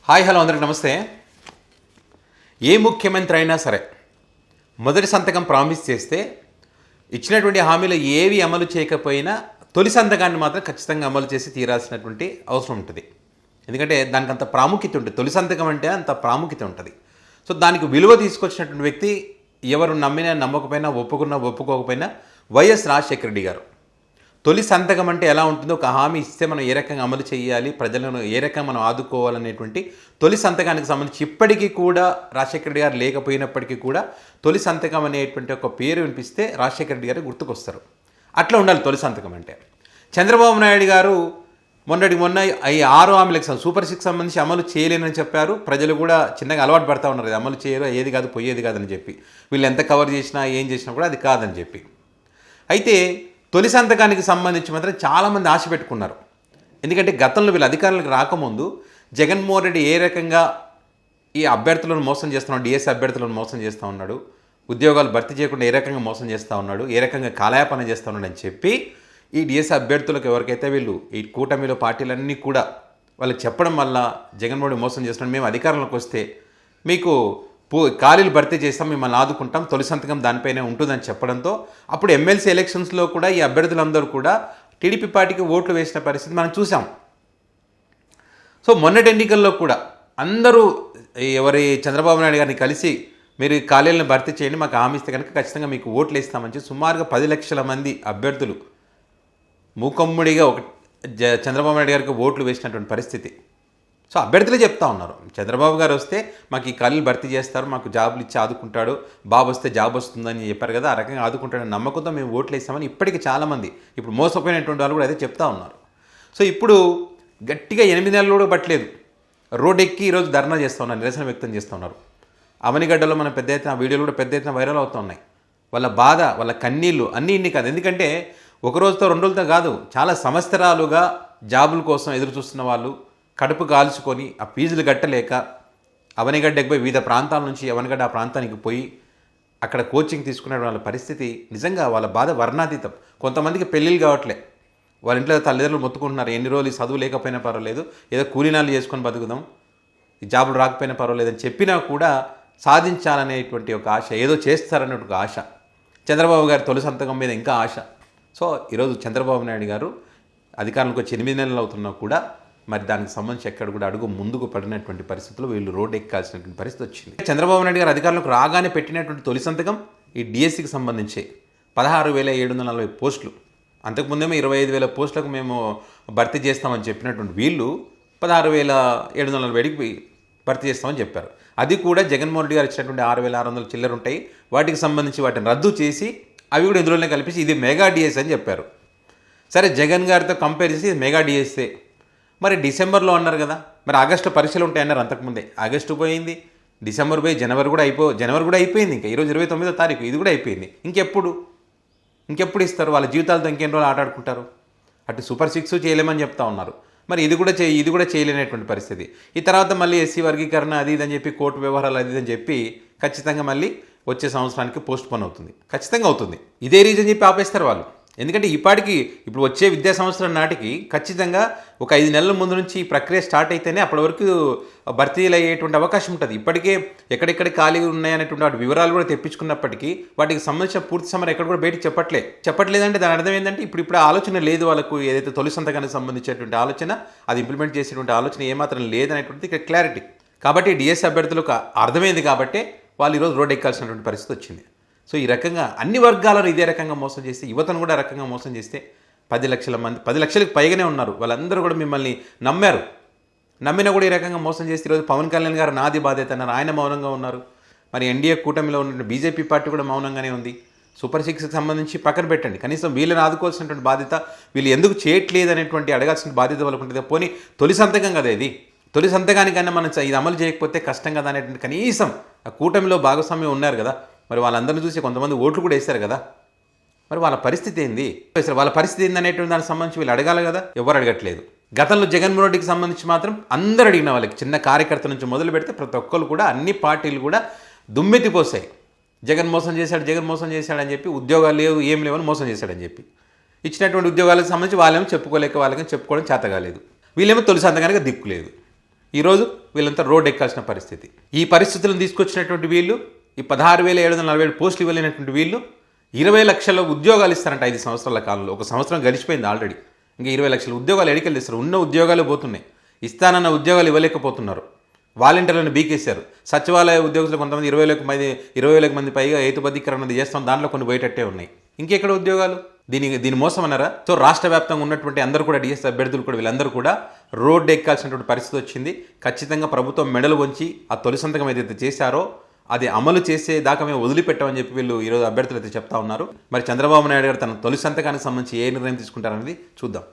Hi hello అందరికి నమస్తే. ఏ ముఖ్యమంత్రి అయినా సరే మొదటి సంతకం ప్రామిస్ చేస్తే ఇచ్చినటువంటి హామీలు ఏవి అమలు చేయకపోయినా తొలి సంతకాన్ని మాత్రం ఖచ్చితంగా అమలు చేసి తీరాల్సినటువంటి అవసరం ఉంటుంది. ఎందుకంటే దానికి అంత ప్రాముఖ్యత ఉంటుంది. తొలి సంతకం అంటే అంత ప్రాముఖ్యత ఉంటుంది. సో దానికి విలువ తీసుకొచ్చినటువంటి వ్యక్తి ఎవరు నమ్మినా నమ్మకపోయినా ఒప్పుకున్నా ఒప్పుకోకపోయినా వైఎస్ రాజశేఖర రెడ్డి గారు. తొలి సంతకం అంటే ఎలా ఉంటుందో, ఒక హామీ ఇస్తే మనం ఏ రకంగా అమలు చేయాలి, ప్రజలను ఏ రకంగా మనం ఆదుకోవాలనేటువంటి తొలి సంతకానికి సంబంధించి ఇప్పటికీ కూడా రాజశేఖర రెడ్డి గారు లేకపోయినప్పటికీ కూడా తొలి సంతకం అనేటువంటి ఒక పేరు వినిపిస్తే రాజశేఖర రెడ్డి గారు గుర్తుకొస్తారు. అట్లా ఉండాలి తొలి సంతకం అంటే. చంద్రబాబు నాయుడు గారు మొన్న ఈ 6 హామీలకు సూపర్ 6 సంబంధించి అమలు చేయలేనని చెప్పారు. ప్రజలు కూడా చిన్నగా అలవాటు పడతా ఉన్నారు, ఇది అమలు చేయరు, ఏది కాదు పోయేది కాదని చెప్పి. వీళ్ళు ఎంత కవర్ చేసినా ఏం చేసినా కూడా అది కాదని చెప్పి. అయితే తొలి సంతకానికి సంబంధించి మాత్రం చాలామంది ఆశ పెట్టుకున్నారు. ఎందుకంటే గతంలో వీళ్ళు అధికారులకు రాకముందు జగన్మోహన్ రెడ్డి ఏ రకంగా ఈ అభ్యర్థులను మోసం చేస్తున్నాడు, డిఎస్సీ అభ్యర్థులను మోసం చేస్తూ ఉన్నాడు, ఉద్యోగాలు భర్తీ చేయకుండా ఏ రకంగా మోసం చేస్తూ ఉన్నాడు, ఏ రకంగా కాలయాపన చేస్తూ ఉన్నాడు అని చెప్పి ఈ డిఎస్సీ అభ్యర్థులకు ఎవరికైతే వీళ్ళు ఈ కూటమిలో పార్టీలన్నీ కూడా వాళ్ళకి చెప్పడం వల్ల జగన్మోహన్ రెడ్డి మోసం చేస్తున్నాడు, మేము అధికారంలోకి వస్తే మీకు ఖాళీలు భర్తీ చేస్తాం, మిమ్మల్ని ఆదుకుంటాం, తొలి సంతకం దానిపైనే ఉంటుందని చెప్పడంతో అప్పుడు ఎమ్మెల్సీ ఎలక్షన్స్లో కూడా ఈ అభ్యర్థులందరూ కూడా టీడీపీ పార్టీకి ఓట్లు వేసిన పరిస్థితి మనం చూసాం. సో మొన్నటి ఎన్నికల్లో కూడా అందరూ ఎవరి చంద్రబాబు నాయుడు గారిని కలిసి మీరు ఖాళీలను భర్తీ చేయండి, మాకు హామీ ఇస్తే కనుక ఖచ్చితంగా మీకు ఓట్లు ఇస్తామని చెప్పి సుమారుగా 10 లక్షల మంది అభ్యర్థులు మూకమ్ముడిగా చంద్రబాబు నాయుడు గారికి ఓట్లు వేసినటువంటి పరిస్థితి. సో అభ్యర్థులే చెప్తా ఉన్నారు, చంద్రబాబు గారు వస్తే మాకు ఈ ఖాళీలు భర్తీ చేస్తారు, మాకు జాబులు ఇచ్చి ఆదుకుంటాడు, బాబు వస్తే జాబ్ వస్తుందని చెప్పారు కదా, ఆ రకంగా ఆదుకుంటాడని నమ్మకంతో మేము ఓట్లు వేస్తామని ఇప్పటికీ చాలామంది ఇప్పుడు మోసపోయినటువంటి వాళ్ళు కూడా అదే చెప్తా ఉన్నారు. సో ఇప్పుడు గట్టిగా 8 నెలలు కూడా పట్టలేదు, రోడ్ ఎక్కి ఈరోజు ధర్నా చేస్తూ ఉన్నారు, నిరసన వ్యక్తం చేస్తూ ఉన్నారు. అవనిగడ్డలో మన పెద్ద ఎత్తున వీడియోలు కూడా పెద్ద ఎత్తున వైరల్ అవుతూ ఉన్నాయి. వాళ్ళ బాధ, వాళ్ళ కన్నీళ్ళు అన్నీ ఇన్ని కాదు. ఎందుకంటే ఒక రోజుతో 2 రోజులతో కాదు, చాలా సంవత్సరాలుగా జాబుల కోసం ఎదురు చూస్తున్న వాళ్ళు కడుపు కాల్చుకొని ఆ ఫీజులు కట్టలేక అవనిగడ్డకి పోయి వివిధ ప్రాంతాల నుంచి అవనిగడ్డ ఆ ప్రాంతానికి పోయి అక్కడ కోచింగ్ తీసుకునే వాళ్ళ పరిస్థితి నిజంగా వాళ్ళ బాధ వర్ణాతీతం. కొంతమందికి పెళ్ళిళ్ళు కావట్లే, వాళ్ళ ఇంట్లో తల్లిదండ్రులు మొత్తుకుంటున్నారు, ఎన్ని రోజులు చదువు లేకపోయినా పర్వాలేదు, ఏదో కూలీనాలు చేసుకొని బతుకుదాం, ఈ జాబులు రాకపోయినా పర్వాలేదు అని చెప్పినా కూడా సాధించాలనేటువంటి ఒక ఆశ, ఏదో చేస్తారనే ఒక ఆశ, చంద్రబాబు గారి తొలి సంతకం మీద ఇంకా ఆశ. సో ఈరోజు చంద్రబాబు నాయుడు గారు అధికారంలోకి వచ్చి 8 నెలలు అవుతున్నా కూడా మరి దానికి సంబంధించి ఎక్కడ కూడా అడుగు ముందుకు పడినటువంటి పరిస్థితుల్లో వీళ్ళు రోడ్ ఎక్కాల్సినటువంటి పరిస్థితి వచ్చింది. చంద్రబాబు నాయుడు గారు అధికారంలోకి రాగానే పెట్టినటువంటి తొలి సంతకం ఈ డిఎస్సికి సంబంధించి 16,740 పోస్టులు. అంతకుముందేమో 25,000 పోస్టులకు మేము భర్తీ చేస్తామని చెప్పినటువంటి వీళ్ళు 16,740కి భర్తీ చేస్తామని చెప్పారు. అది కూడా జగన్మోహన్ రెడ్డి గారు ఇచ్చినటువంటి 6,600 చిల్లర ఉంటాయి, వాటికి సంబంధించి వాటిని రద్దు చేసి అవి కూడా ఇందులోనే కల్పించి ఇది మెగా డిఎస్ అని చెప్పారు. సరే, జగన్ గారితో కంపేర్ చేసి ఇది మెగా డిఎస్ఏ. మరి డిసెంబర్లో అన్నారు కదా, మరి ఆగస్టు పరీక్షలు ఉంటాయన్నారు అంతకుముందే. ఆగస్టు పోయింది, డిసెంబర్ పోయి జనవరి కూడా అయిపోయింది. ఇంకా ఈరోజు 29వ తారీఖు, ఇది కూడా అయిపోయింది. ఇంకెప్పుడు ఇస్తారు? వాళ్ళ జీవితాలతో ఇంకెన్ని రోజులు ఆటాడుకుంటారు? అటు సూపర్ 6 చేయలేమని చెప్తా ఉన్నారు, మరి ఇది కూడా చేయలేనటువంటి పరిస్థితి. ఈ తర్వాత మళ్ళీ ఎస్సీ వర్గీకరణ అది ఇదని చెప్పి కోర్టు వ్యవహారాలు అది ఇదని చెప్పి ఖచ్చితంగా మళ్ళీ వచ్చే సంవత్సరానికి పోస్ట్ పోన్ అవుతుంది, ఖచ్చితంగా అవుతుంది. ఇదే రీజన్ చెప్పి ఆపేస్తారు వాళ్ళు. ఎందుకంటే ఇప్పుడు వచ్చే విద్యా సంవత్సరం నాటికి ఖచ్చితంగా ఒక 5 నెలల ముందు నుంచి ఈ ప్రక్రియ స్టార్ట్ అయితేనే అప్పటి వరకు భర్తీలు అయ్యేటువంటి అవకాశం ఉంటుంది. ఇప్పటికే ఎక్కడెక్కడ ఖాళీ ఉన్నాయనేటువంటి వాటి వివరాలు కూడా తెప్పించుకున్నప్పటికీ వాటికి సంబంధించిన పూర్తి సమయం ఎక్కడ కూడా బయటకు చెప్పట్లేదంటే దాని అర్థం ఏంటంటే ఇప్పుడు ఆలోచన లేదు వాళ్ళకు. ఏదైతే తొలి సంతకానికి సంబంధించినటువంటి ఆలోచన, అది ఇంప్లిమెంట్ చేసేటువంటి ఆలోచన ఏమాత్రం లేదనేటువంటిది ఇక్కడ క్లారిటీ. కాబట్టి డిఎస్సీ అభ్యర్థులకు అర్థమైంది కాబట్టి వాళ్ళు ఈరోజు రోడ్ ఎక్కాల్సినటువంటి పరిస్థితి వచ్చింది. సో ఈ రకంగా అన్ని వర్గాలను ఇదే రకంగా మోసం చేస్తే, యువతను కూడా రకంగా మోసం చేస్తే 10 లక్షల మంది, 10 లక్షలకు పైగానే ఉన్నారు, వాళ్ళందరూ కూడా మిమ్మల్ని నమ్మినా కూడా ఈ రకంగా మోసం చేస్తే ఈరోజు పవన్ కళ్యాణ్ గారు నాది బాధ్యత అన్నారు, ఆయన మౌనంగా ఉన్నారు. మరి ఎన్డీఏ కూటమిలో ఉన్న బీజేపీ పార్టీ కూడా మౌనంగానే ఉంది. సూపర్ 6కి సంబంధించి పక్కన పెట్టండి, కనీసం వీళ్ళని ఆదుకోవాల్సినటువంటి బాధ్యత, వీళ్ళు ఎందుకు చేయట్లేదు అనేటువంటి అడగాల్సిన బాధ్యత వాళ్ళకు ఉంటుంది. పోనీ తొలి సంతకం కదా ఇది, తొలి సంతకానికన్నా మనం ఇది అమలు చేయకపోతే కష్టం కదా అనేటువంటి కనీసం ఆ కూటమిలో భాగస్వామ్యం ఉన్నారు కదా, మరి వాళ్ళందరినీ చూసి కొంతమంది ఓట్లు కూడా వేశారు కదా, మరి వాళ్ళ పరిస్థితి ఏంది అనేటువంటి దానికి సంబంధించి వీళ్ళు అడగాలి కదా, ఎవరు అడగట్లేదు. గతంలో జగన్మోహన్ రెడ్డికి సంబంధించి మాత్రం అందరు అడిగిన వాళ్ళకి, చిన్న కార్యకర్త నుంచి మొదలు పెడితే ప్రతి ఒక్కరు కూడా అన్ని పార్టీలు కూడా దుమ్మెత్తిపోసాయి. జగన్ మోసం చేశాడని చెప్పి, ఉద్యోగాలు లేవు ఏం లేవని మోసం చేశాడని చెప్పి, ఇచ్చినటువంటి ఉద్యోగాలకు సంబంధించి వాళ్ళేమో చెప్పుకోలేక వాళ్ళకి చెప్పుకోవడం చేత కాలేదు, వీళ్ళేమో తొలి సంతకానికి దిక్కు లేదు. ఈరోజు వీళ్ళంతా రోడ్ ఎక్కాల్సిన పరిస్థితి. ఈ పరిస్థితులను తీసుకొచ్చినటువంటి వీళ్ళు, ఈ 16,747 పోస్టులు ఇవ్వలేనటువంటి వీళ్ళు 20 లక్షల ఉద్యోగాలు ఇస్తారంట 5 సంవత్సరాల కాలంలో. ఒక సంవత్సరం గడిచిపోయింది ఆల్రెడీ. ఇంకా 20 లక్షల ఉద్యోగాలు ఎడికెళ్ళి ఇస్తారు. ఉన్న ఉద్యోగాలే పోతున్నాయి. ఇస్తానన్న ఉద్యోగాలు ఇవ్వలేకపోతున్నారు. వాలంటీర్లను బీకేశారు. సచివాలయ ఉద్యోగులు కొంతమంది 20,000 మంది పైగా హేతుబద్ధీకరణ చేస్తాం, దాంట్లో కొన్ని పోయేటట్టే ఉన్నాయి. ఇంకెక్కడ ఉద్యోగాలు? దీని మోసం అన్నారా? సో రాష్ట్ర వ్యాప్తంగా ఉన్నటువంటి అందరూ కూడా డిఎస్ అభ్యర్థులు కూడా వీళ్ళందరూ కూడా రోడ్డు ఎక్కాల్సినటువంటి పరిస్థితి వచ్చింది. ఖచ్చితంగా ప్రభుత్వం మెడలు వంచి ఆ తొలి సంతకం ఏదైతే చేశారో అది అమలు చేసేదాకా మేము వదిలిపెట్టామని చెప్పి వీళ్ళు ఈరోజు అభ్యర్థులు అయితే చెప్తా ఉన్నారు. మరి చంద్రబాబు నాయుడు గారు తన తొలి సంతకానికి సంబంధించి ఏ నిర్ణయం తీసుకుంటారనేది చూద్దాం.